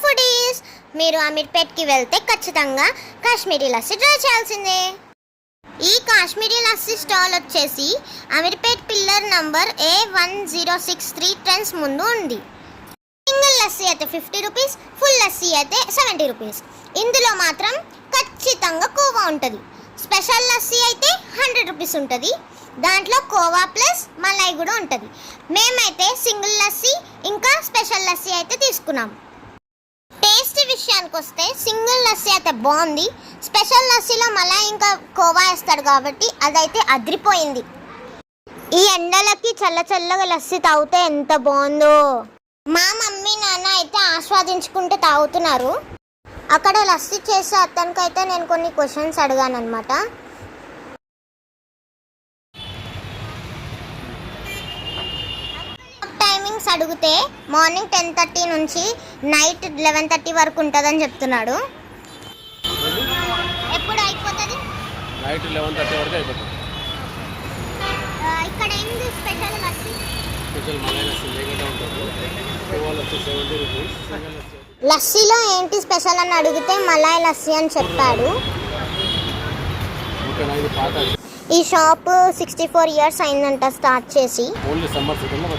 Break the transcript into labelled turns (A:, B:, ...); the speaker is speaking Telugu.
A: ఫుడీస్, మీరు అమీర్పేట్కి వెళ్తే ఖచ్చితంగా కాశ్మీరీ లస్సీ ట్రై చేయాల్సిందే. ఈ కాశ్మీరీ లస్సీ స్టాల్ వచ్చేసి Ameerpet pillar number A1063 trends ముందు ఉంది. సింగిల్ లస్సీ అయితే 50 రూపీస్, ఫుల్ లస్సీ అయితే 70 రూపీస్. ఇందులో మాత్రం ఖచ్చితంగా కోవా ఉంటుంది. స్పెషల్ లస్సీ అయితే 100 రూపీస్ ఉంటుంది. దాంట్లో కోవా ప్లస్ మలై కూడా ఉంటుంది. మేమైతే సింగిల్ లస్సీ ఇంకా స్పెషల్ లస్సీ అయితే తీసుకున్నాం. టేస్ట్ విషయానికి వస్తే సింగిల్ లస్సీ అయితే బాగుంది. స్పెషల్ లస్సీలో మలై ఇంకా కోవా వేస్తాడు కాబట్టి అదైతే అదిరిపోయింది. ఈ ఎండలకి చల్లగా లస్సీ తాగితే ఎంత బాగుందో. మా మమ్మీ నాన్న అయితే ఆస్వాదించుకుంటూ తాగుతున్నారు. అక్కడ లస్సీ చేసే అతనికైతే నేను కొన్ని క్వశ్చన్స్ అడిగాను అనమాట. టైమింగ్స్ అడిగితే మార్నింగ్ 10:30 నుంచి నైట్ 11:30 వరకు ఉంటుందని చెప్తున్నాడు. ఎప్పుడు అయిపోతుంది?
B: నైట్ 11:30 వరకు అయిపోతుంది.
A: ఇక్కడ ఏంది స్పెషల్ లస్సీ?
B: స్పెషల్ మలై లస్సీ లేకుండా ఉంటుంది. కోవా లస్సీ 70 రూపీస్.
A: లస్సీలో ఏంటి స్పెషల్ అని అడిగితే మలై లస్సీ అని చెప్పాడు. ఈ షాప్ 64 ఇయర్స్ అయిందంట స్టార్ట్ చేసి.
B: ఓన్లీ సమ్మర్ సీజన్లో